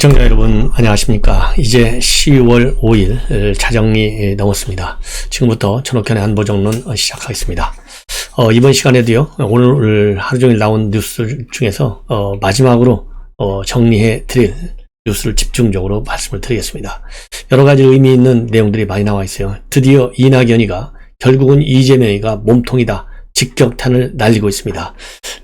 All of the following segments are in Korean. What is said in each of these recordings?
시청자 여러분 안녕하십니까. 이제 10월 5일 자정이 넘었습니다. 지금부터 전옥현의 안보정론 시작하겠습니다. 이번 시간에도요, 오늘 하루종일 나온 뉴스 중에서 마지막으로 정리해 드릴 뉴스를 집중적으로 말씀을 드리겠습니다. 여러 가지 의미 있는 내용들이 많이 나와 있어요. 드디어 이낙연이가 결국은 이재명이가 몸통이다, 직격탄을 날리고 있습니다.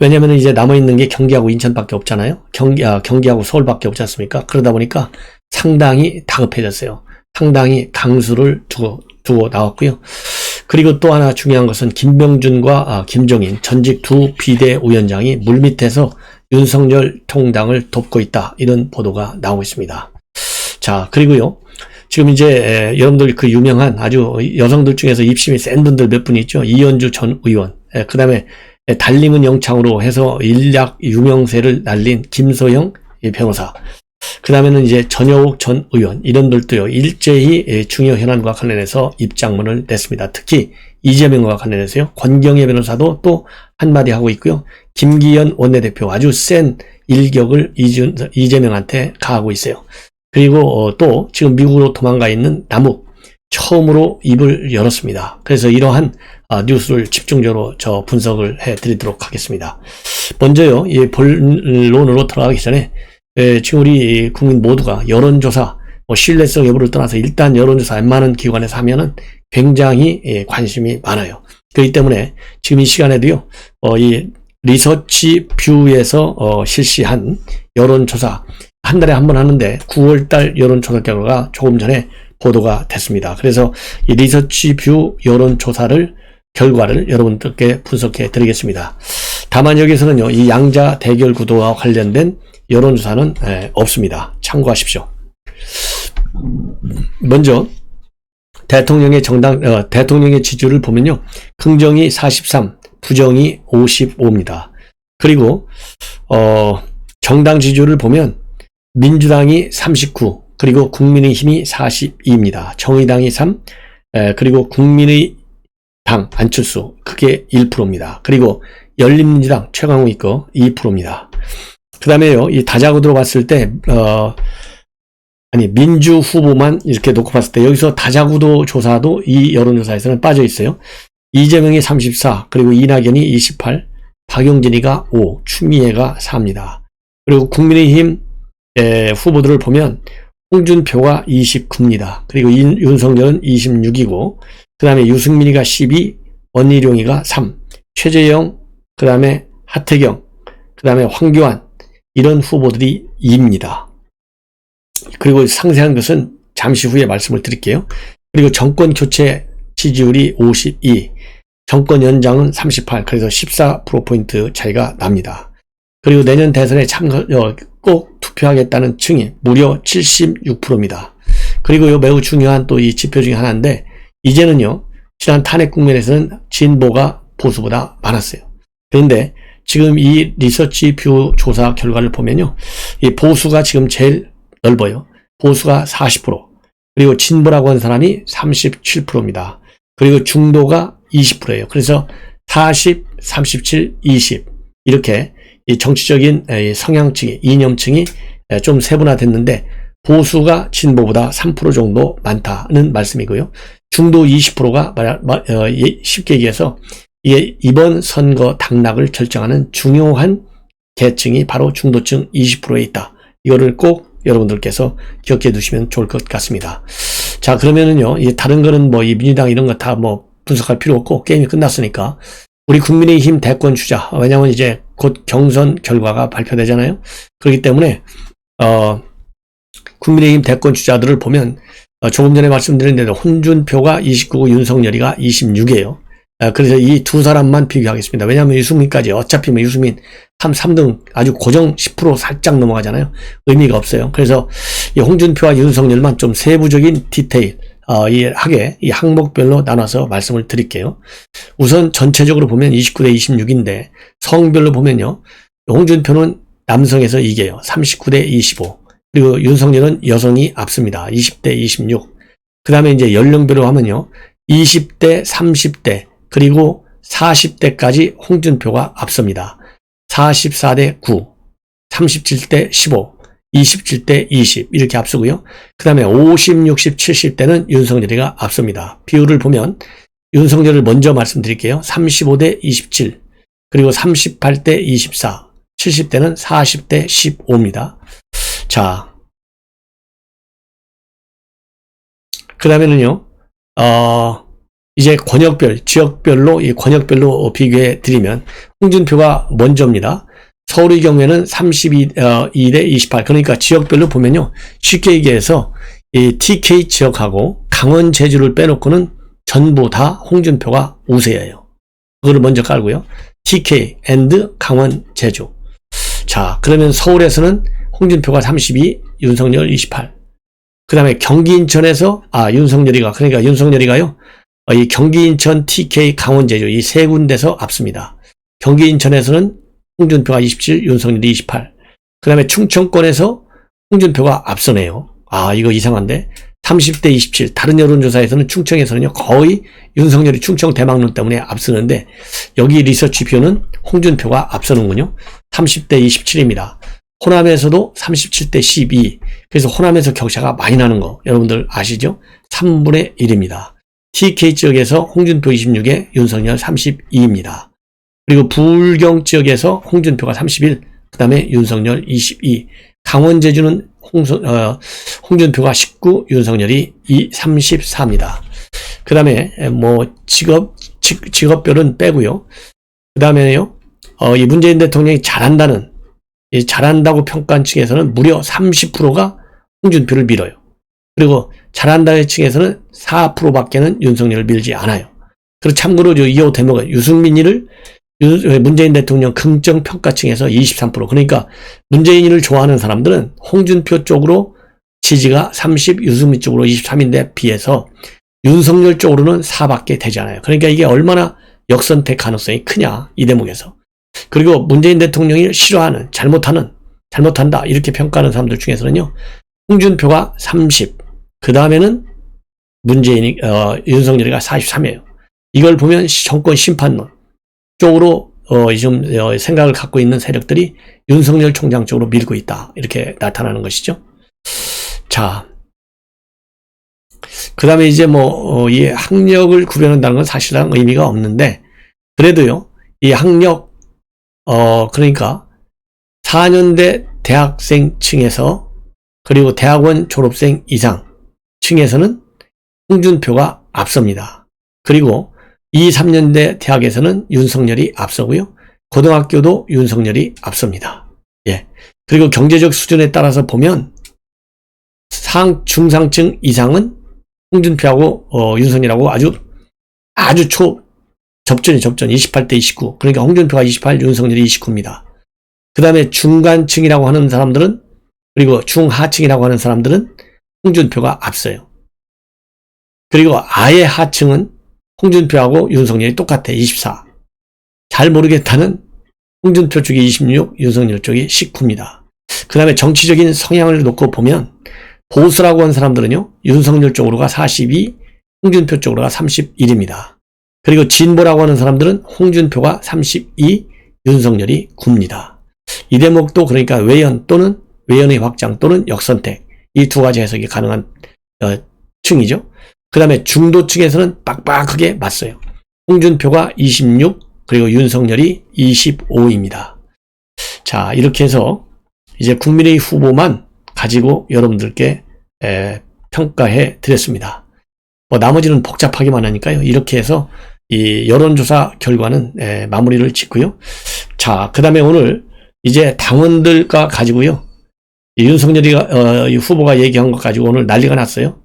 왜냐면 이제 남아있는 게 경기하고 인천밖에 없잖아요. 경기하고 서울밖에 없지 않습니까? 그러다 보니까 상당히 다급해졌어요. 상당히 강수를 두고 나왔고요. 그리고 또 하나 중요한 것은 김병준과 김종인 전직 두 비대위원장이 물밑에서 윤석열 통당을 돕고 있다, 이런 보도가 나오고 있습니다. 자, 그리고요, 지금 이제 여러분들 그 유명한 아주 여성들 중에서 입심이 센 분들 몇 분 있죠. 이현주 전 의원, 그 다음에 달림은 영창으로 해서 일약 유명세를 날린 김소영 변호사, 그 다음에는 이제 전여옥 전 의원, 이런들도요, 일제히 중요 현안과 관련해서 입장문을 냈습니다. 특히 이재명과 관련해서요, 권경혜 변호사도 또 한마디 하고 있고요. 김기현 원내대표 아주 센 일격을 이재명한테 가하고 있어요. 그리고 또 지금 미국으로 도망가 있는 남욱 처음으로 입을 열었습니다. 그래서 이러한 뉴스를 집중적으로 분석을 해드리도록 하겠습니다. 먼저요, 이 본론으로 들어가기 전에 지금 우리 국민 모두가 여론조사 신뢰성 여부를 떠나서 일단 여론조사 웬만한 기관에서 하면은 굉장히 관심이 많아요. 그렇기 때문에 지금 이 시간에도요, 이 리서치 뷰에서 실시한 여론조사 한 달에 한 번 하는데 9월달 여론조사 결과가 조금 전에 보도가 됐습니다. 그래서 이 리서치 뷰 여론조사를 결과를 여러분들께 분석해 드리겠습니다. 다만 여기서는요, 이 양자 대결 구도와 관련된 여론조사는 없습니다. 참고하십시오. 먼저 대통령의 대통령의 지지율을 보면요, 긍정이 43, 부정이 55입니다. 그리고 정당 지지율을 보면 민주당이 39, 그리고 국민의힘이 42입니다. 정의당이 3, 그리고 국민의당 안철수 그게 1%입니다. 그리고 열린민주당 최강욱 거 2%입니다. 그 다음에요, 이 다자구도로 봤을 때 민주 후보만 이렇게 놓고 봤을 때 여기서 다자구도 조사도 이 여론조사에서는 빠져 있어요. 이재명이 34, 그리고 이낙연이 28, 박용진이가 5, 추미애가 4입니다. 그리고 국민의힘 후보들을 보면 홍준표가 29입니다. 그리고 윤석열은 26이고, 그 다음에 유승민이가 12, 원희룡이가 3, 최재형, 그 다음에 하태경, 그 다음에 황교안, 이런 후보들이 2입니다. 그리고 상세한 것은 잠시 후에 말씀을 드릴게요. 그리고 정권 교체 지지율이 52, 정권 연장은 38, 그래서 14%포인트 차이가 납니다. 그리고 내년 대선에 꼭 투표하겠다는 층이 무려 76%입니다. 그리고 매우 중요한 또 이 지표 중에 하나인데, 이제는요, 지난 탄핵 국면에서는 진보가 보수보다 많았어요. 그런데 지금 이 리서치 뷰 조사 결과를 보면요, 이 보수가 지금 제일 넓어요. 보수가 40%, 그리고 진보라고 하는 사람이 37%입니다. 그리고 중도가 20%예요. 그래서 40, 37, 20 이렇게 이 정치적인 성향층이, 이념층이 좀 세분화됐는데, 보수가 진보보다 3% 정도 많다는 말씀이고요. 중도 20%가 쉽게 얘기해서 이번 선거 당락을 결정하는 중요한 계층이 바로 중도층 20%에 있다. 이거를 꼭 여러분들께서 기억해 두시면 좋을 것 같습니다. 자, 그러면은요, 다른 거는 이 민주당 이런 거 다 분석할 필요 없고 게임이 끝났으니까 우리 국민의힘 대권 주자, 왜냐면 이제 곧 경선 결과가 발표되잖아요. 그렇기 때문에 국민의힘 대권 주자들을 보면 조금 전에 말씀드린 대로 홍준표가 29고 윤석열이가 26이에요. 그래서 이 두 사람만 비교하겠습니다. 왜냐하면 유승민까지, 어차피 유승민 3등 아주 고정 10% 살짝 넘어가잖아요. 의미가 없어요. 그래서 이 홍준표와 윤석열만 좀 세부적인 디테일 이 항목별로 나눠서 말씀을 드릴게요. 우선 전체적으로 보면 29대 26인데 성별로 보면요, 홍준표는 남성에서 이겨요. 39대 25. 그리고 윤석열은 여성이 앞섭니다. 20대 26. 그 다음에 이제 연령별로 하면요, 20대 30대 그리고 40대까지 홍준표가 앞섭니다. 44대 9, 37대 15, 27대 20 이렇게 앞서고요. 그 다음에 50, 60, 70대는 윤석열이가 앞섭니다. 비율을 보면 윤석열을 먼저 말씀드릴게요. 35대 27 그리고 38대 24 70대는 40대 15입니다. 자, 그 다음에는요, 이제 권역별, 지역별로, 이 권역별로 비교해 드리면, 홍준표가 먼저입니다. 서울의 경우에는 32대 28. 그러니까 지역별로 보면요, 쉽게 얘기해서, 이 TK 지역하고 강원, 제주를 빼놓고는 전부 다 홍준표가 우세예요. 그거를 먼저 깔고요. TK and 강원, 제주. 자, 그러면 서울에서는 홍준표가 32, 윤석열 28. 그 다음에 경기 인천에서, 윤석열이가, 그러니까 윤석열이가요, 이 경기 인천, TK, 강원, 제주 이 세 군데서 앞섭니다. 경기 인천에서는 홍준표가 27, 윤석열이 28. 그 다음에 충청권에서 홍준표가 앞서네요. 이거 이상한데. 30대 27. 다른 여론조사에서는 충청에서는요, 거의 윤석열이 충청 대망론 때문에 앞서는데, 여기 리서치표는 홍준표가 앞서는군요. 30대 27입니다. 호남에서도 37대 12. 그래서 호남에서 격차가 많이 나는 거, 여러분들 아시죠? 3분의 1입니다. TK 지역에서 홍준표 26에 윤석열 32입니다. 그리고 불경 지역에서 홍준표가 31, 그 다음에 윤석열 22. 강원, 제주는 홍준표가 19, 윤석열이 34입니다. 그 다음에 뭐 직업별은 빼고요. 그 다음에요, 이 문재인 대통령이 잘한다고 평가한 층에서는 무려 30%가 홍준표를 밀어요. 그리고 잘한다의 층에서는 4%밖에는 윤석열을 밀지 않아요. 그리고 참고로 이 대목은 유승민이를 문재인 대통령 긍정 평가층에서 23%. 그러니까 문재인을 좋아하는 사람들은 홍준표 쪽으로 지지가 30, 유승민 쪽으로 23인데 비해서 윤석열 쪽으로는 4밖에 되지 않아요. 그러니까 이게 얼마나 역선택 가능성이 크냐, 이 대목에서. 그리고 문재인 대통령이 싫어하는, 잘못한다 이렇게 평가하는 사람들 중에서는요, 홍준표가 30, 그 다음에는 윤석열이가 43이에요. 이걸 보면 정권 심판론 쪽으로 좀 생각을 갖고 있는 세력들이 윤석열 총장 쪽으로 밀고 있다, 이렇게 나타나는 것이죠. 자, 그 다음에 이제 이 학력을 구별한다는 건 사실상 의미가 없는데, 그래도요, 이 학력, 그러니까 4년대 대학생 층에서, 그리고 대학원 졸업생 이상 층에서는 홍준표가 앞섭니다. 그리고 2, 3년대 대학에서는 윤석열이 앞서고요. 고등학교도 윤석열이 앞섭니다. 예. 그리고 경제적 수준에 따라서 보면 중상층 이상은 홍준표하고 윤석열하고 아주 접전 28대 29. 그러니까 홍준표가 28, 윤석열이 29입니다. 그 다음에 중간층이라고 하는 사람들은, 그리고 중하층이라고 하는 사람들은 홍준표가 앞서요. 그리고 아예 하층은 홍준표하고 윤석열이 똑같아, 24. 잘 모르겠다는 홍준표 쪽이 26, 윤석열 쪽이 19입니다. 그 다음에 정치적인 성향을 놓고 보면 보수라고 하는 사람들은요, 윤석열 쪽으로가 42, 홍준표 쪽으로가 31입니다. 그리고 진보라고 하는 사람들은 홍준표가 32, 윤석열이 9입니다. 이 대목도 그러니까 외연 또는 외연의 확장 또는 역선택, 이 두 가지 해석이 가능한 층이죠. 그 다음에 중도층에서는 빡빡하게 맞서요. 홍준표가 26, 그리고 윤석열이 25입니다. 자, 이렇게 해서 이제 국민의 후보만 가지고 여러분들께 평가해 드렸습니다. 나머지는 복잡하기만 하니까요. 이렇게 해서 이 여론조사 결과는 마무리를 짓고요. 자, 그 다음에 오늘 이제 당원들과 가지고요. 윤석열이 후보가 얘기한 것 가지고 오늘 난리가 났어요.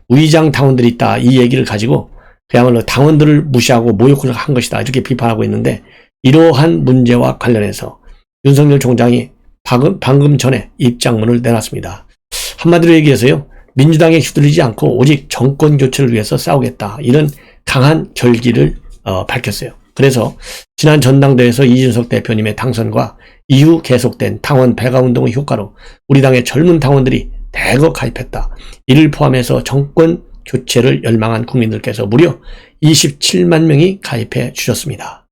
우의장 당원들이 있다, 이 얘기를 가지고 그야말로 당원들을 무시하고 모욕을 한 것이다, 이렇게 비판하고 있는데, 이러한 문제와 관련해서 윤석열 총장이 방금 전에 입장문을 내놨습니다. 한마디로 얘기해서요, 민주당에 휘둘리지 않고 오직 정권 교체를 위해서 싸우겠다, 이런 강한 결기를 밝혔어요. 그래서 지난 전당대회에서 이준석 대표님의 당선과 이후 계속된 당원 배가 운동의 효과로 우리 당의 젊은 당원들이 대거 가입했다. 이를 포함해서 정권 교체를 열망한 국민들께서 무려 27만 명이 가입해 주셨습니다.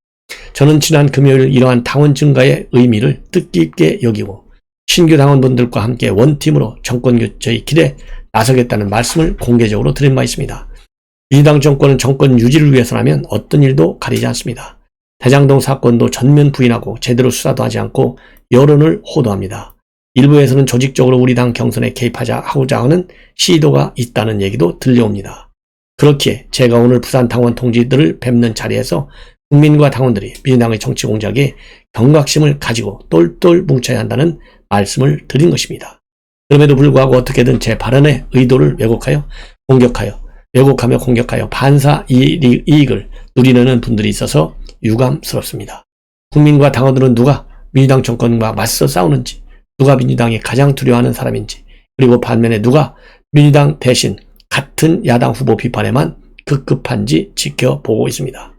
저는 지난 금요일 이러한 당원 증가의 의미를 뜻깊게 여기고 신규 당원분들과 함께 원팀으로 정권교체의 길에 나서겠다는 말씀을 공개적으로 드린 바 있습니다. 민주당 정권은 정권 유지를 위해서라면 어떤 일도 가리지 않습니다. 대장동 사건도 전면 부인하고 제대로 수사도 하지 않고 여론을 호도합니다. 일부에서는 조직적으로 우리 당 경선에 개입하고자 하는 시도가 있다는 얘기도 들려옵니다. 그렇기에 제가 오늘 부산 당원 동지들을 뵙는 자리에서 국민과 당원들이 민주당의 정치 공작에 경각심을 가지고 똘똘 뭉쳐야 한다는 말씀을 드린 것입니다. 그럼에도 불구하고 어떻게든 제 발언의 의도를 왜곡하며 공격하여 반사 이익을 누리려는 분들이 있어서 유감스럽습니다. 국민과 당원들은 누가 민주당 정권과 맞서 싸우는지, 누가 민주당이 가장 두려워하는 사람인지, 그리고 반면에 누가 민주당 대신 같은 야당 후보 비판에만 급급한지 지켜보고 있습니다.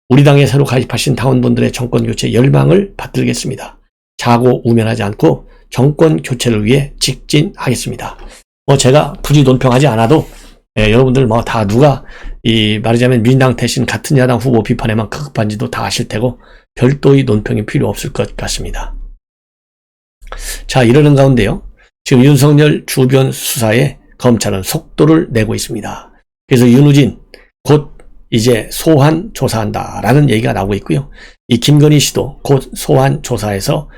우리 당에 새로 가입하신 당원분들의 정권 교체 열망을 받들겠습니다. 자고 우면하지 않고 정권 교체를 위해 직진하겠습니다. 제가 굳이 논평하지 않아도 여러분들 다 누가 말하자면 민주당 대신 같은 야당 후보 비판에만 급급한지도 다 아실 테고 별도의 논평이 필요 없을 것 같습니다. 자, 이러는 가운데요. 지금 윤석열 주변 수사에 검찰은 속도를 내고 있습니다. 그래서 윤우진 곧 이제 소환 조사한다라는 얘기가 나오고 있고요. 이 김건희 씨도 곧 소환 조사해서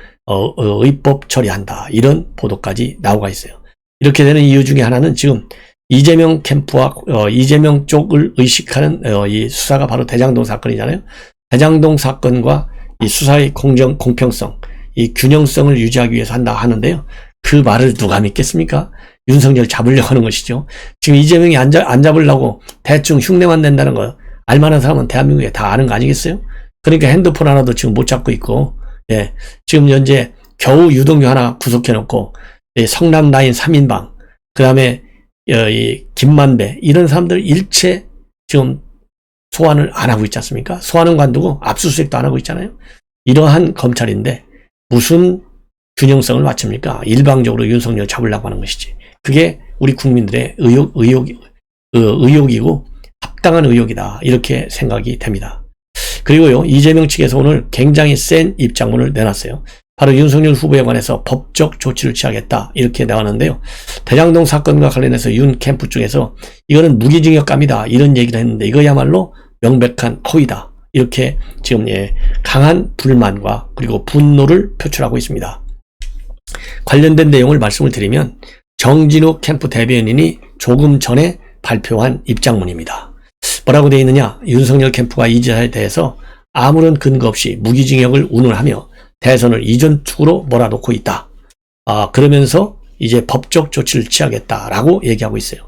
의법 처리한다, 이런 보도까지 나오고 있어요. 이렇게 되는 이유 중에 하나는 지금 이재명 캠프와 이재명 쪽을 의식하는 이 수사가 바로 대장동 사건이잖아요. 대장동 사건과 이 수사의 공평성, 이 균형성을 유지하기 위해서 한다 하는데요. 그 말을 누가 믿겠습니까? 윤석열 잡으려고 하는 것이죠. 지금 이재명이 안 잡으려고 대충 흉내만 낸다는 거 알만한 사람은 대한민국에 다 아는 거 아니겠어요? 그러니까 핸드폰 하나도 지금 못 잡고 있고, 지금 현재 겨우 유동규 하나 구속해놓고 성남 라인 3인방, 그 다음에 이 김만배, 이런 사람들 일체 지금 소환을 안 하고 있지 않습니까? 소환은 관두고 압수수색도 안 하고 있잖아요. 이러한 검찰인데 무슨 균형성을 맞춥니까? 일방적으로 윤석열 잡으려고 하는 것이지. 그게 우리 국민들의 의혹이고 합당한 의혹이다, 이렇게 생각이 됩니다. 그리고요, 이재명 측에서 오늘 굉장히 센 입장문을 내놨어요. 바로 윤석열 후보에 관해서 법적 조치를 취하겠다, 이렇게 나왔는데요. 대장동 사건과 관련해서 윤 캠프 쪽에서 이거는 무기징역감이다, 이런 얘기를 했는데 이거야말로 명백한 허위다, 이렇게 지금 강한 불만과 그리고 분노를 표출하고 있습니다. 관련된 내용을 말씀을 드리면 정진욱 캠프 대변인이 조금 전에 발표한 입장문입니다. 뭐라고 되어 있느냐? 윤석열 캠프가 이 지사에 대해서 아무런 근거 없이 무기징역을 운운하며 대선을 이전 축으로 몰아놓고 있다. 그러면서 이제 법적 조치를 취하겠다라고 얘기하고 있어요.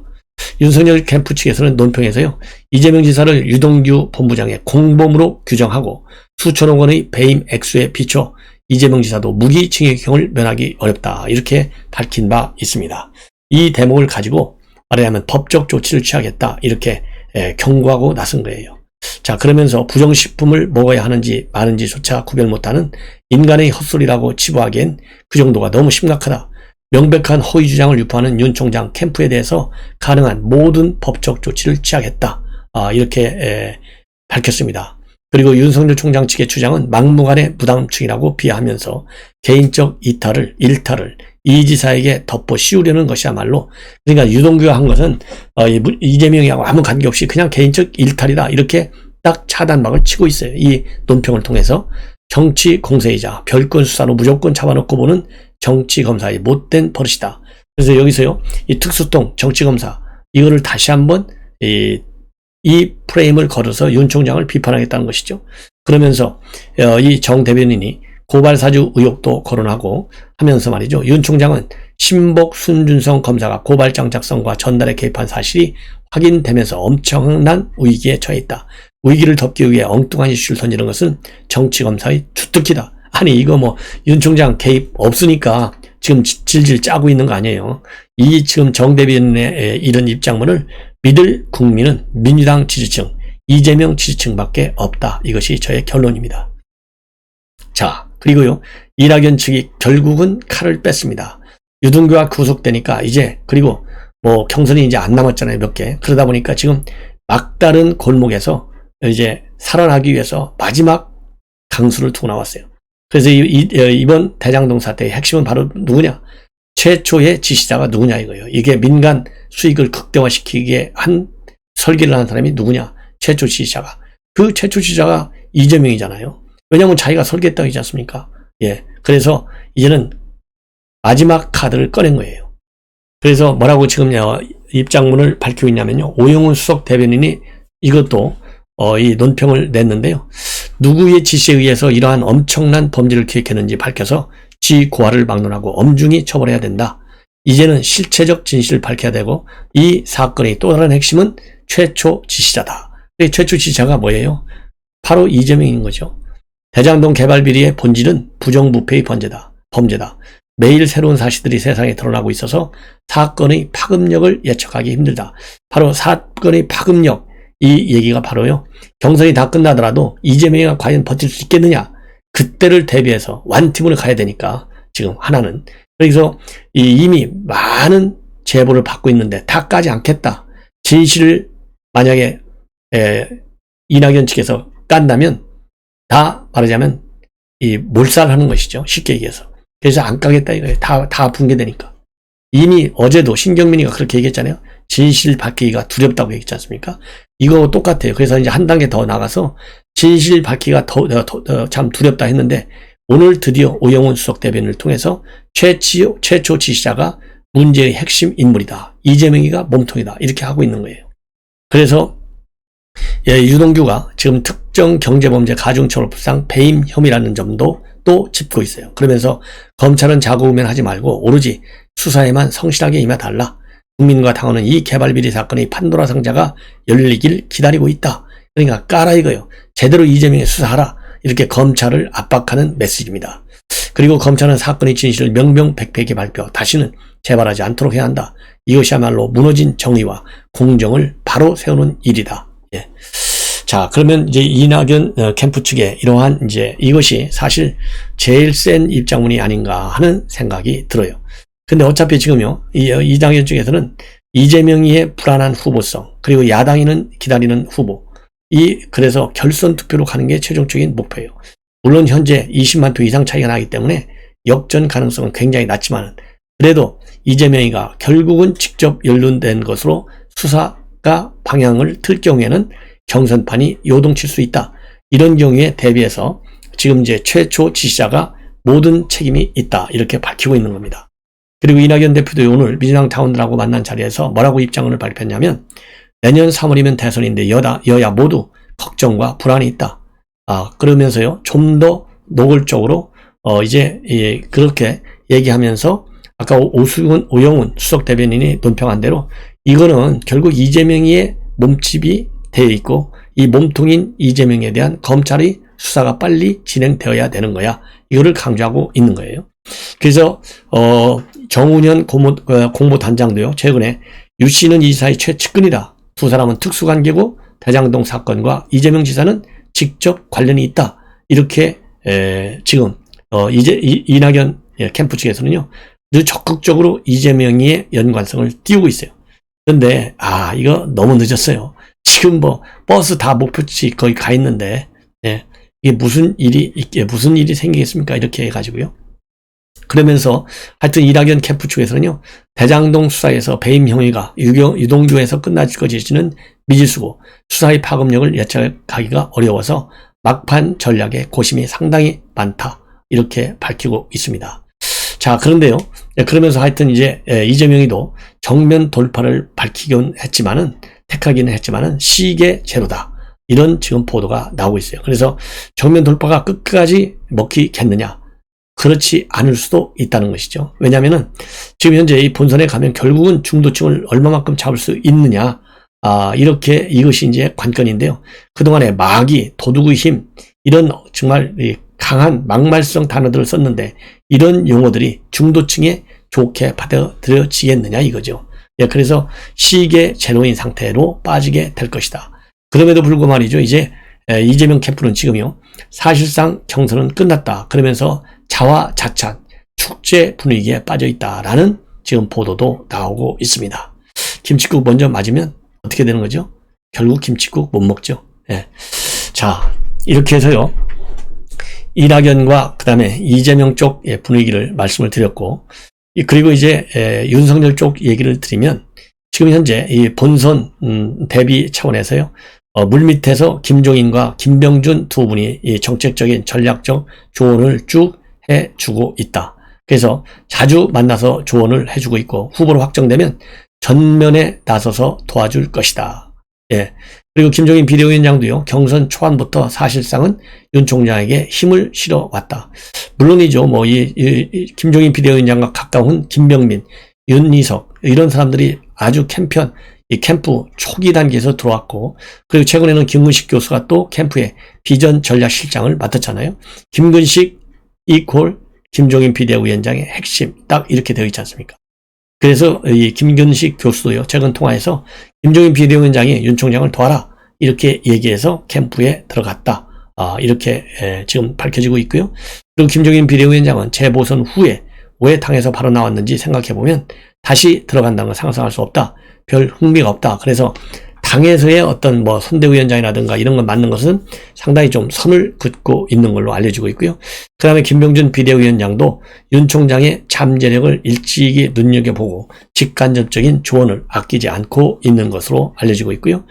윤석열 캠프 측에서는 논평에서요, 이재명 지사를 유동규 본부장의 공범으로 규정하고 수천억 원의 배임 액수에 비춰 이재명 지사도 무기징역형을 면하기 어렵다, 이렇게 밝힌 바 있습니다. 이 대목을 가지고 말하자면 법적 조치를 취하겠다, 이렇게 경고하고 나선 거예요. 자, 그러면서 부정식품을 먹어야 하는지 마는지조차 구별 못하는 인간의 헛소리라고 치부하기엔 그 정도가 너무 심각하다. 명백한 허위 주장을 유포하는 윤 총장 캠프에 대해서 가능한 모든 법적 조치를 취하겠다, 이렇게 밝혔습니다. 그리고 윤석열 총장 측의 주장은 막무가내 무당충이라고 비하하면서 개인적 일탈을 이 지사에게 덮어 씌우려는 것이야말로, 그러니까 유동규가 한 것은 이재명이하고 아무 관계없이 그냥 개인적 일탈이다, 이렇게 딱 차단막을 치고 있어요. 이 논평을 통해서 정치 공세이자 별건 수사로 무조건 잡아놓고 보는 정치 검사의 못된 버릇이다. 그래서 여기서요, 이 특수통 정치검사, 이거를 다시 한번 이 프레임을 걸어서 윤 총장을 비판하겠다는 것이죠. 그러면서 이 정 대변인이 고발사주 의혹도 거론하고 하면서 말이죠, 윤 총장은 신복 순준성 검사가 고발장 작성과 전달에 개입한 사실이 확인되면서 엄청난 위기에 처해 있다. 위기를 덮기 위해 엉뚱한 이슈를 던지는 것은 정치검사의 주특기다. 아니, 이거 윤 총장 개입 없으니까 지금 질질 짜고 있는 거 아니에요. 이 지금 정 대변인의 이런 입장문을 믿을 국민은 민주당 지지층, 이재명 지지층밖에 없다. 이것이 저의 결론입니다. 자, 그리고요, 이낙연 측이 결국은 칼을 뺐습니다. 유동규가 구속되니까 이제, 그리고 경선이 이제 안 남았잖아요, 몇 개. 그러다 보니까 지금 막다른 골목에서 이제 살아나기 위해서 마지막 강수를 두고 나왔어요. 그래서 이번 대장동 사태의 핵심은 바로 누구냐? 최초의 지시자가 누구냐 이거예요. 이게 민간 수익을 극대화시키기에 설계를 한 사람이 누구냐? 최초 지시자가. 그 최초 지시자가 이재명이잖아요. 왜냐하면 자기가 설계했다고 하지 않습니까? 예. 그래서 이제는 마지막 카드를 꺼낸 거예요. 그래서 뭐라고 지금 입장문을 밝히고 있냐면요. 오영훈 수석 대변인이 이것도 이 논평을 냈는데요. 누구의 지시에 의해서 이러한 엄청난 범죄를 기획했는지 밝혀서 지고화를 막론하고 엄중히 처벌해야 된다. 이제는 실체적 진실을 밝혀야 되고 이 사건의 또 다른 핵심은 최초 지시자다. 최초 지시자가 뭐예요? 바로 이재명인 거죠. 대장동 개발 비리의 본질은 부정부패의 범죄다. 매일 새로운 사실들이 세상에 드러나고 있어서 사건의 파급력을 예측하기 힘들다. 바로 사건의 파급력, 이 얘기가 바로요. 경선이 다 끝나더라도 이재명이 과연 버틸 수 있겠느냐. 그때를 대비해서 완팀으로 가야 되니까 지금 하나는. 그래서 이미 많은 제보를 받고 있는데 다 까지 않겠다. 진실을 만약에 이낙연 측에서 깐다면 다 말하자면 몰살하는 것이죠. 쉽게 얘기해서. 그래서 안 까겠다 이거예요. 다 붕괴되니까. 이미 어제도 신경민이가 그렇게 얘기했잖아요. 진실 밝히기가 두렵다고 얘기했지 않습니까? 이거 똑같아요. 그래서 이제 한 단계 더 나가서 진실 밝히기가 참 두렵다 했는데 오늘 드디어 오영훈 수석 대변인을 통해서 최초 지시자가 문제의 핵심 인물이다. 이재명이가 몸통이다. 이렇게 하고 있는 거예요. 그래서 유동규가 지금 특정 경제범죄 가중처벌법상 배임 혐의라는 점도 또 짚고 있어요. 그러면서 검찰은 자고우면하지 말고 오로지 수사에만 성실하게 임해달라. 국민과 당원은 이 개발비리 사건의 판도라 상자가 열리길 기다리고 있다. 그러니까 까라 이거요. 제대로 이재명에 수사하라. 이렇게 검찰을 압박하는 메시지입니다. 그리고 검찰은 사건의 진실을 명명백백히 발표, 다시는 재발하지 않도록 해야 한다. 이것이야말로 무너진 정의와 공정을 바로 세우는 일이다. 예. 자, 그러면 이제 이낙연 캠프 측에 이러한 이제 이것이 사실 제일 센 입장문이 아닌가 하는 생각이 들어요. 근데 어차피 지금요, 이낙연 측에서는 이재명이의 불안한 후보성, 그리고 야당이는 기다리는 후보, 그래서 결선 투표로 가는 게 최종적인 목표예요. 물론 현재 20만 표 이상 차이가 나기 때문에 역전 가능성은 굉장히 낮지만 그래도 이재명이가 결국은 직접 연루된 것으로 수사가 방향을 틀 경우에는 경선판이 요동칠 수 있다. 이런 경우에 대비해서 지금 이제 최초 지시자가 모든 책임이 있다. 이렇게 밝히고 있는 겁니다. 그리고 이낙연 대표도 오늘 민주당 당원들하고 만난 자리에서 뭐라고 입장을 발표했냐면 내년 3월이면 대선인데 여야 모두 걱정과 불안이 있다. 그러면서요, 좀 더 노골적으로, 그렇게 얘기하면서 아까 오영훈 수석 대변인이 논평한 대로 이거는 결국 이재명의 몸집이 되어 있고 이 몸통인 이재명에 대한 검찰의 수사가 빨리 진행되어야 되는 거야. 이거를 강조하고 있는 거예요. 그래서, 정운현 공보단장도요, 최근에 유 씨는 이 사의 최측근이다. 두 사람은 특수관계고 대장동 사건과 이재명 지사는 직접 관련이 있다. 이렇게 지금 이낙연 캠프 측에서는요 늘 적극적으로 이재명의 연관성을 띄우고 있어요. 그런데 이거 너무 늦었어요. 지금 버스 다 목표지 거의 가 있는데 이게 무슨 일이 생기겠습니까? 이렇게 해가지고요. 그러면서 하여튼 이낙연 캠프 측에서는요 대장동 수사에서 배임 혐의가 유동규에서 끝날 것일지는 미지수고 수사의 파급력을 예측하기가 어려워서 막판 전략에 고심이 상당히 많다. 이렇게 밝히고 있습니다. 자, 그런데요. 그러면서 하여튼 이제 이재명이도 정면 돌파를 택하기는 했지만은 시계 제로다. 이런 지금 보도가 나오고 있어요. 그래서 정면 돌파가 끝까지 먹히겠느냐? 그렇지 않을 수도 있다는 것이죠. 왜냐하면은 지금 현재 이 본선에 가면 결국은 중도층을 얼마만큼 잡을 수 있느냐. 이렇게 이것이 이제 관건인데요. 그동안에 마귀, 도둑의 힘, 이런 정말 강한 막말성 단어들을 썼는데 이런 용어들이 중도층에 좋게 받아들여지겠느냐 이거죠. 그래서 시계 제로인 상태로 빠지게 될 것이다. 그럼에도 불구하고 말이죠. 이제 이재명 캠프는 지금요. 사실상 경선은 끝났다. 그러면서 자화자찬, 축제 분위기에 빠져 있다라는 지금 보도도 나오고 있습니다. 김칫국 먼저 맞으면 어떻게 되는 거죠? 결국 김칫국 못 먹죠. 자, 이렇게 해서요. 이낙연과 그 다음에 이재명 쪽 분위기를 말씀을 드렸고, 그리고 이제 윤석열 쪽 얘기를 드리면 지금 현재 이 본선 대비 차원에서요, 물밑에서 김종인과 김병준 두 분이 이 정책적인 전략적 조언을 쭉 해주고 있다. 그래서 자주 만나서 조언을 해주고 있고, 후보로 확정되면 전면에 나서서 도와줄 것이다. 예. 그리고 김종인 비대위원장도요, 경선 초반부터 사실상은 윤 총장에게 힘을 실어왔다. 물론이죠. 뭐, 김종인 비대위원장과 가까운 김병민, 윤희석, 이런 사람들이 아주 이 캠프 초기 단계에서 들어왔고, 그리고 최근에는 김근식 교수가 또 캠프의 비전 전략 실장을 맡았잖아요. 김근식 이퀄 김종인 비대위원장의 핵심, 딱 이렇게 되어 있지 않습니까? 그래서 이 김근식 교수도요, 최근 통화에서 김종인 비대위원장이 윤 총장을 도와라, 이렇게 얘기해서 캠프에 들어갔다. 이렇게 지금 밝혀지고 있고요. 그리고 김종인 비대위원장은 재보선 후에 왜 당에서 바로 나왔는지 생각해보면 다시 들어간다는 걸 상상할 수 없다. 별 흥미가 없다. 그래서 당에서의 어떤 뭐 선대위원장이라든가 이런 걸 맡는 것은 상당히 좀 선을 긋고 있는 걸로 알려지고 있고요. 그 다음에 김병준 비대위원장도 윤 총장의 잠재력을 일찍이 눈여겨보고 직간접적인 조언을 아끼지 않고 있는 것으로 알려지고 있고요.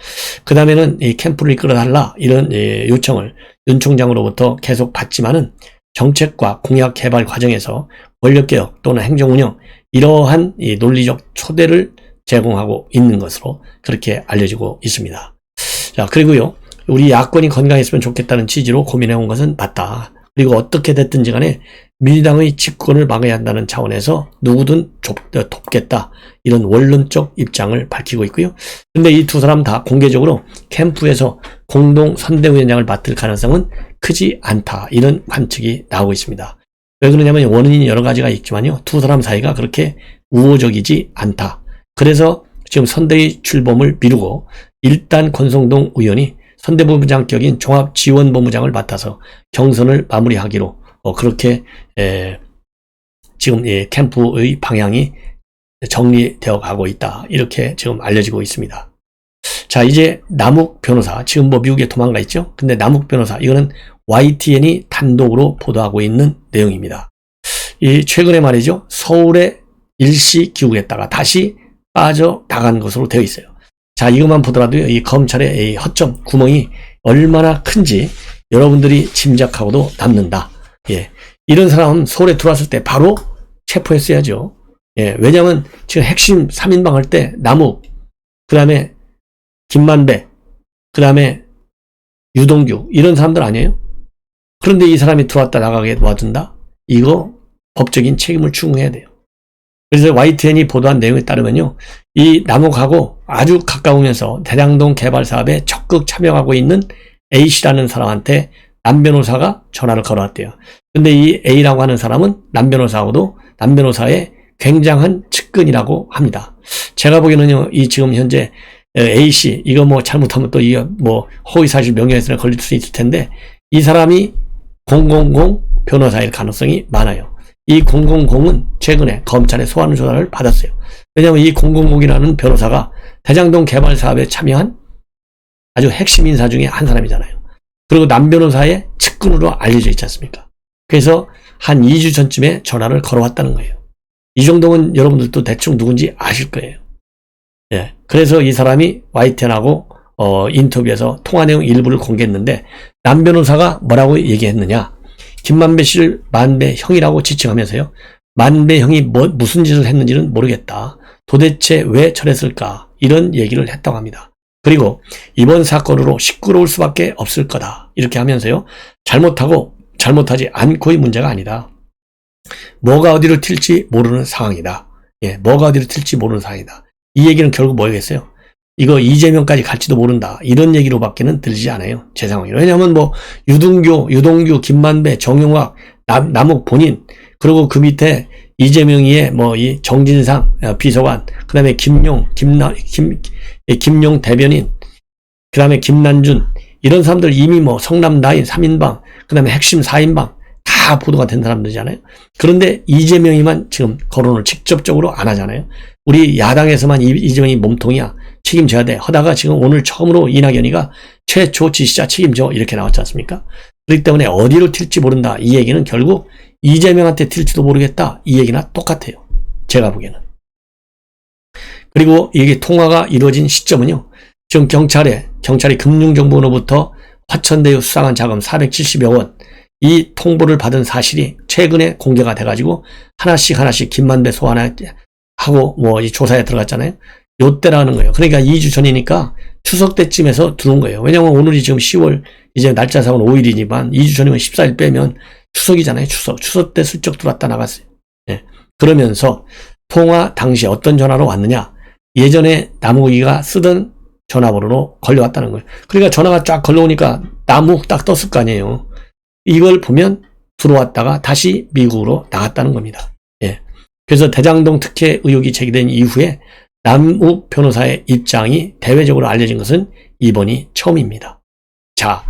그 다음에는 이 캠프를 이끌어달라, 이런 요청을 윤 총장으로부터 계속 받지만은 정책과 공약 개발 과정에서 권력개혁 또는 행정운영, 이러한 이 논리적 초대를 제공하고 있는 것으로 그렇게 알려지고 있습니다. 자, 그리고요, 우리 야권이 건강했으면 좋겠다는 취지로 고민해온 것은 맞다. 그리고 어떻게 됐든지 간에 민주당의 집권을 막아야 한다는 차원에서 누구든 돕겠다, 이런 원론적 입장을 밝히고 있고요. 근데 이 두 사람 다 공개적으로 캠프에서 공동 선대위원장을 맡을 가능성은 크지 않다, 이런 관측이 나오고 있습니다. 왜 그러냐면 원인이 여러 가지가 있지만요, 두 사람 사이가 그렇게 우호적이지 않다. 그래서 지금 선대위 출범을 미루고 일단 권성동 의원이 선대본부장격인 종합지원본부장을 맡아서 경선을 마무리하기로 그렇게 지금 캠프의 방향이 정리되어 가고 있다, 이렇게 지금 알려지고 있습니다. 자, 이제 남욱 변호사, 지금 뭐 미국에 도망가 있죠. 근데 남욱 변호사, 이거는 YTN이 단독으로 보도하고 있는 내용입니다. 이 최근에 말이죠, 서울의 일시 귀국했다가 다시 빠져나간 것으로 되어 있어요. 자, 이것만 보더라도요, 이 검찰의 이 허점, 구멍이 얼마나 큰지 여러분들이 짐작하고도 남는다. 예. 이런 사람은 서울에 들어왔을 때 바로 체포했어야죠. 예. 왜냐면 지금 핵심 3인방 할 때 남욱, 그 다음에 김만배, 그 다음에 유동규, 이런 사람들 아니에요? 그런데 이 사람이 들어왔다 나가게 놔둔다? 이거 법적인 책임을 추궁해야 돼요. 그래서 YTN이 보도한 내용에 따르면요, 이 남욱하고 아주 가까우면서 대장동 개발 사업에 적극 참여하고 있는 A씨라는 사람한테 남 변호사가 전화를 걸어왔대요. 근데 이 A라고 하는 사람은 남 변호사하고도 남 변호사의 굉장한 측근이라고 합니다. 제가 보기에는요, 이 지금 현재 A씨, 이거 뭐 잘못하면 또 이거 뭐 허위사실 명예훼손에 걸릴 수 있을 텐데, 이 사람이 000 변호사일 가능성이 많아요. 이 000은 최근에 검찰의 소환 조사를 받았어요. 왜냐하면 이 000이라는 변호사가 대장동 개발 사업에 참여한 아주 핵심 인사 중에 한 사람이잖아요. 그리고 남 변호사의 측근으로 알려져 있지 않습니까? 그래서 한 2주 전쯤에 전화를 걸어왔다는 거예요. 이 정도면 여러분들도 대충 누군지 아실 거예요. 예. 그래서 이 사람이 YTN하고 인터뷰에서 통화 내용 일부를 공개했는데, 남 변호사가 뭐라고 얘기했느냐? 김만배 씨를 만배 형이라고 지칭하면서요, 만배 형이 무슨 짓을 했는지는 모르겠다, 도대체 왜 저랬을까, 이런 얘기를 했다고 합니다. 그리고 이번 사건으로 시끄러울 수밖에 없을 거다, 이렇게 하면서요, 잘못하지 않고의 문제가 아니다, 뭐가 어디로 튈지 모르는 상황이다. 예, 뭐가 어디로 튈지 모르는 상황이다. 이 얘기는 결국 뭐겠어요? 이거 이재명까지 갈지도 모른다, 이런 얘기로밖에는 들리지 않아요, 제 상황이. 왜냐하면 뭐 유동규, 김만배, 정용학, 남욱 본인, 그리고 그 밑에 이재명이의 뭐 이 정진상 비서관, 그 다음에 김용 대변인, 그 다음에 김난준, 이런 사람들 이미 뭐 성남 라인 3인방, 그 다음에 핵심 4인방 다 보도가 된 사람들이잖아요. 그런데 이재명이만 지금 거론을 직접적으로 안 하잖아요. 우리 야당에서만 이재명이 몸통이야, 책임져야 돼 하다가 지금 오늘 처음으로 이낙연이가 최초 지시자 책임져, 이렇게 나왔지 않습니까? 그렇기 때문에 어디로 튈지 모른다. 이 얘기는 결국 이재명한테 튈지도 모르겠다. 이 얘기나 똑같아요. 제가 보기에는. 그리고 이게 통화가 이루어진 시점은요. 지금 경찰이 금융정보원으로부터 화천대유 수상한 자금 470여 원, 이 통보를 받은 사실이 최근에 공개가 돼가지고 하나씩 김만배 소환하고 뭐 이 조사에 들어갔잖아요. 요때라는 거예요. 그러니까 2주 전이니까 추석 때쯤에서 들어온 거예요. 왜냐면 오늘이 지금 10월, 이제 날짜상은 5일이지만 2주 전이면 14일 빼면 추석이잖아요. 추석 때 슬쩍 들어왔다 나갔어요. 예. 그러면서 통화 당시에 어떤 전화로 왔느냐. 예전에 나무기가 쓰던 전화번호로 걸려왔다는 거예요. 그러니까 전화가 쫙 걸려오니까 나무 딱 떴을 거 아니에요. 이걸 보면 들어왔다가 다시 미국으로 나갔다는 겁니다. 예. 그래서 대장동 특혜 의혹이 제기된 이후에 남욱 변호사의 입장이 대외적으로 알려진 것은 이번이 처음입니다. 자,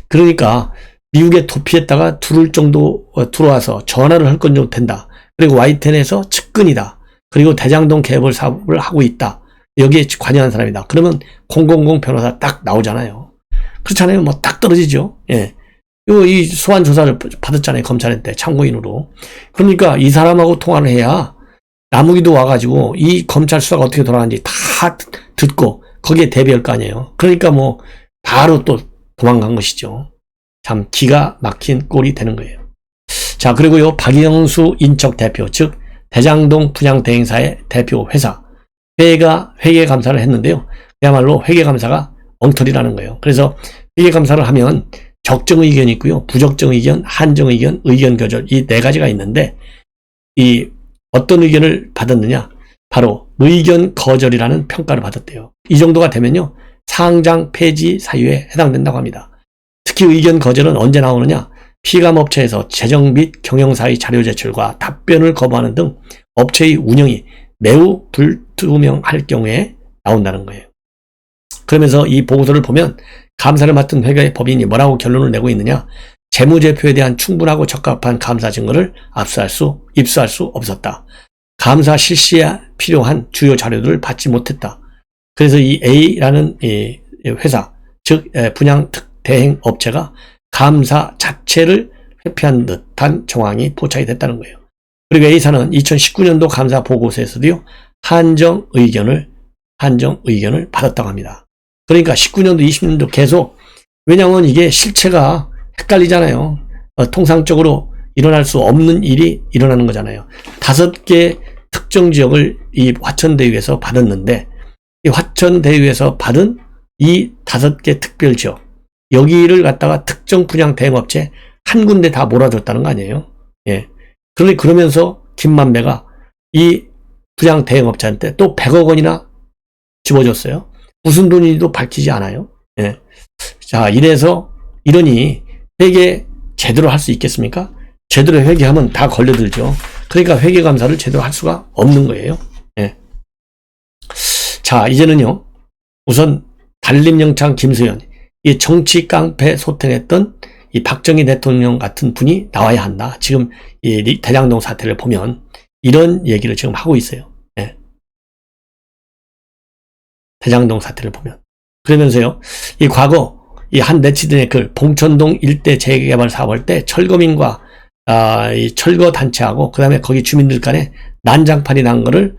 그러니까 미국에 도피했다가 들어올 정도 들어와서 전화를 할 건 정도 된다. 그리고 YTN에서 측근이다. 그리고 대장동 개발 사업을 하고 있다. 여기에 관여한 사람이다. 그러면 000 변호사 딱 나오잖아요. 그렇잖아요. 뭐 딱 떨어지죠. 예. 이 소환 조사를 받았잖아요. 검찰한테 참고인으로. 그러니까 이 사람하고 통화를 해야 나무기도 와가지고 이 검찰 수사가 어떻게 돌아가는지 다 듣고 거기에 대비할 거 아니에요. 그러니까 뭐 바로 또 도망간 것이죠. 참 기가 막힌 꼴이 되는 거예요. 자, 그리고요 박영수 인척 대표, 즉 대장동 분양 대행사의 대표 회사 회계 감사를 했는데요. 그야말로 회계 감사가 엉터리라는 거예요. 그래서 회계 감사를 하면 적정 의견이 있고요, 부적정 의견, 한정 의견, 의견 거절, 이 네 가지가 있는데 이 어떤 의견을 받았느냐? 바로 의견 거절이라는 평가를 받았대요. 이 정도가 되면요 상장 폐지 사유에 해당된다고 합니다. 특히 의견 거절은 언제 나오느냐? 피감업체에서 재정 및 경영사의 자료 제출과 답변을 거부하는 등 업체의 운영이 매우 불투명할 경우에 나온다는 거예요. 그러면서 이 보고서를 보면 감사를 맡은 회계의 법인이 뭐라고 결론을 내고 있느냐? 재무제표에 대한 충분하고 적합한 감사 증거를 입수할 수 없었다. 감사 실시에 필요한 주요 자료들을 받지 못했다. 그래서 이 A라는 이 회사, 즉 분양 대행 업체가 감사 자체를 회피한 듯한 정황이 포착이 됐다는 거예요. 그리고 A사는 2019년도 감사 보고서에서도요 한정 의견을 받았다고 합니다. 그러니까 19년도, 20년도 계속, 왜냐하면 이게 실체가 헷갈리잖아요. 통상적으로 일어날 수 없는 일이 일어나는 거잖아요. 5개 특정 지역을 이 화천대유에서 받았는데 이 화천대유에서 받은 이 5개 특별 지역, 여기를 갖다가 특정 분양 대행업체 한 군데 다 몰아줬다는 거 아니에요. 예. 그러면서 김만배가 이 분양 대행업체한테 또 100억 원이나 집어줬어요. 무슨 돈인지도 밝히지 않아요. 예. 자, 이러니 회계 제대로 할 수 있겠습니까? 제대로 회계하면 다 걸려들죠. 그러니까 회계감사를 제대로 할 수가 없는 거예요. 예. 자, 이제는요, 우선 단림영창 김수현, 이 정치 깡패 소탕했던 이 박정희 대통령 같은 분이 나와야 한다. 지금 이 대장동 사태를 보면 이런 얘기를 지금 하고 있어요. 예. 대장동 사태를 보면. 그러면서요, 이 과거 이 한 네티즌의 글, 봉천동 일대 재개발 사업할 때 철거민과 이 철거 단체하고 그다음에 거기 주민들 간에 난장판이 난 거를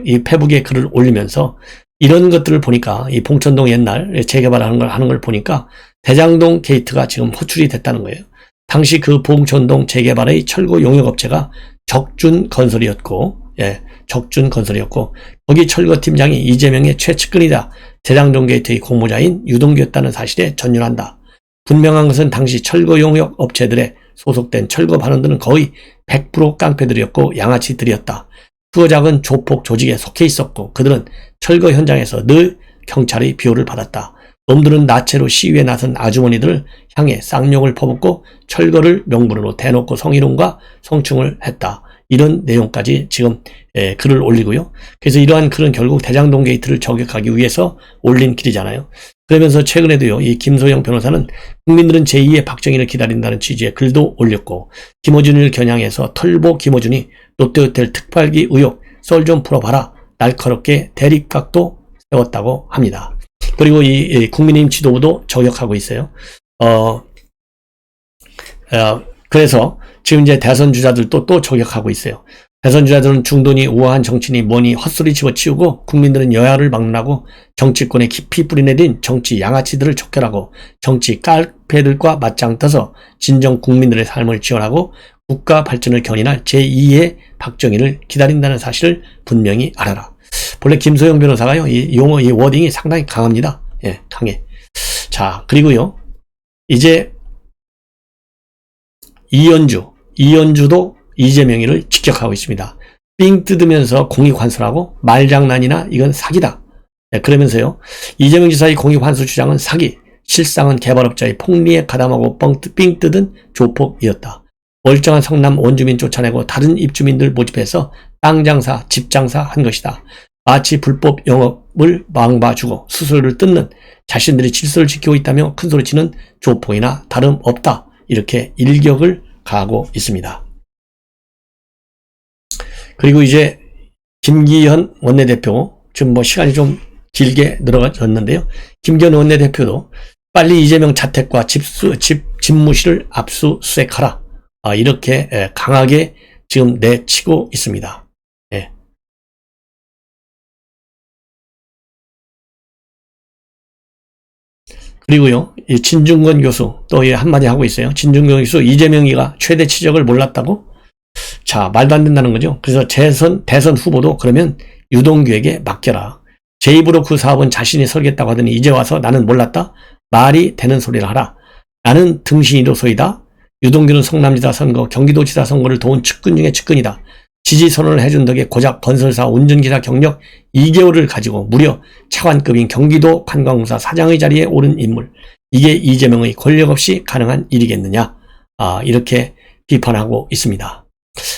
이 페북에 글을 올리면서 이런 것들을 보니까 이 봉천동 옛날 재개발하는 걸 보니까 대장동 게이트가 지금 호출이 됐다는 거예요. 당시 그 봉천동 재개발의 철거 용역업체가 적준건설이었고, 예, 적준건설이었고 거기 철거팀장이 이재명의 최측근이다. 대장동 게이트의 공모자인 유동규였다는 사실에 전율한다. 분명한 것은 당시 철거 용역 업체들에 소속된 철거 반원들은 거의 100% 깡패들이었고 양아치들이었다. 투어작은 조폭 조직에 속해 있었고 그들은 철거 현장에서 늘 경찰의 비호를 받았다. 놈들은 나체로 시위에 나선 아주머니들을 향해 쌍욕을 퍼붓고 철거를 명분으로 대놓고 성희롱과 성충을 했다. 이런 내용까지 지금 글을 올리고요. 그래서 이러한 글은 결국 대장동 게이트를 저격하기 위해서 올린 글이잖아요. 그러면서 최근에도요, 이 김소영 변호사는 국민들은 제2의 박정희를 기다린다는 취지의 글도 올렸고, 김어준을 겨냥해서 털보 김어준이 롯데호텔 특팔기 의혹 썰 좀 풀어봐라 날카롭게 대립각도 세웠다고 합니다. 그리고 이 국민의힘 지도부도 저격하고 있어요. 그래서 지금 이제 대선 주자들도 또 저격하고 있어요. 대선 주자들은 중도니 우아한 정치니 뭐니 헛소리 집어치우고 국민들은 여야를 막론하고 정치권에 깊이 뿌리내린 정치 양아치들을 척결하고 정치 깔패들과 맞짱 떠서 진정 국민들의 삶을 지원하고 국가 발전을 견인할 제2의 박정희를 기다린다는 사실을 분명히 알아라. 본래 김소영 변호사가요, 이 용어, 이 워딩이 상당히 강합니다. 예, 강해. 자, 그리고요, 이제 이현주도 이재명이를 직격하고 있습니다. 삥 뜯으면서 공익환수라고 말장난이나 이건 사기다. 네, 그러면서요, 이재명 지사의 공익환수 주장은 사기, 실상은 개발업자의 폭리에 가담하고 삥 뜯은 조폭이었다. 멀쩡한 성남 원주민 쫓아내고 다른 입주민들 모집해서 땅 장사, 집 장사 한 것이다. 마치 불법 영업을 망봐주고 수수료를 뜯는 자신들이 질서를 지키고 있다며 큰소리치는 조폭이나 다름없다. 이렇게 일격을 가하고 있습니다. 그리고 이제 김기현 원내대표, 지금 뭐 시간이 좀 길게 늘어졌는데요. 김기현 원내대표도 빨리 이재명 자택과 집무실을 압수수색하라. 이렇게 강하게 지금 내치고 있습니다. 예. 그리고요, 이 진중권 교수 또 한마디 하고 있어요. 진중권 교수, 이재명이가 최대 치적을 몰랐다고? 자, 말도 안 된다는 거죠. 그래서 대선 후보도 그러면 유동규에게 맡겨라. 제 입으로 그 사업은 자신이 설계했다고 하더니 이제 와서 나는 몰랐다? 말이 되는 소리를 하라. 나는 등신이로소이다. 유동규는 성남지사 선거, 경기도지사 선거를 도운 측근 중에 측근이다. 지지 선언을 해준 덕에 고작 건설사 운전기사 경력 2개월을 가지고 무려 차관급인 경기도 관광공사 사장의 자리에 오른 인물. 이게 이재명의 권력 없이 가능한 일이겠느냐. 이렇게 비판하고 있습니다.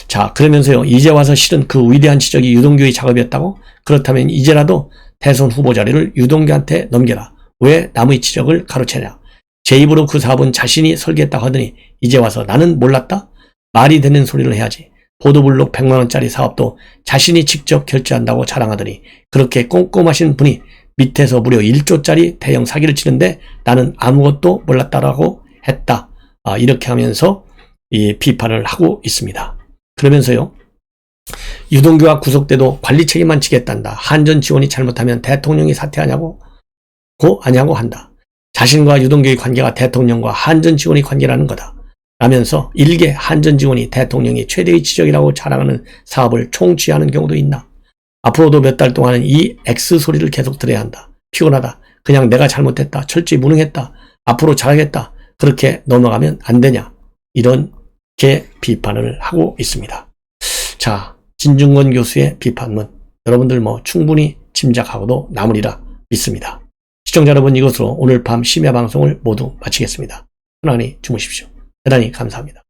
자, 그러면서요, 이제 와서 실은 그 위대한 지적이 유동규의 작업이었다고? 그렇다면 이제라도 대선 후보 자리를 유동규한테 넘겨라. 왜 남의 지적을 가로채냐. 제 입으로 그 사업은 자신이 설계했다고 하더니 이제 와서 나는 몰랐다? 말이 되는 소리를 해야지. 보도블록 100만원짜리 사업도 자신이 직접 결제한다고 자랑하더니 그렇게 꼼꼼하신 분이 밑에서 무려 1조짜리 대형 사기를 치는데 나는 아무것도 몰랐다라고 했다. 이렇게 하면서 이 비판을 하고 있습니다. 그러면서요, 유동규가 구속돼도 관리 책임만 지겠단다. 한전 지원이 잘못하면 대통령이 사퇴하냐고 한다. 자신과 유동규의 관계가 대통령과 한전 지원의 관계라는 거다. 라면서 일개 한전 지원이 대통령이 최대의 지적이라고 자랑하는 사업을 총취하는 경우도 있나. 앞으로도 몇 달 동안은 이 X 소리를 계속 들어야 한다. 피곤하다. 그냥 내가 잘못했다. 철저히 무능했다. 앞으로 잘하겠다. 그렇게 넘어가면 안 되냐. 이렇게 비판을 하고 있습니다. 자, 진중권 교수의 비판은 여러분들 충분히 짐작하고도 남으리라 믿습니다. 시청자 여러분, 이것으로 오늘 밤 심야 방송을 모두 마치겠습니다. 편안히 주무십시오. 대단히 감사합니다.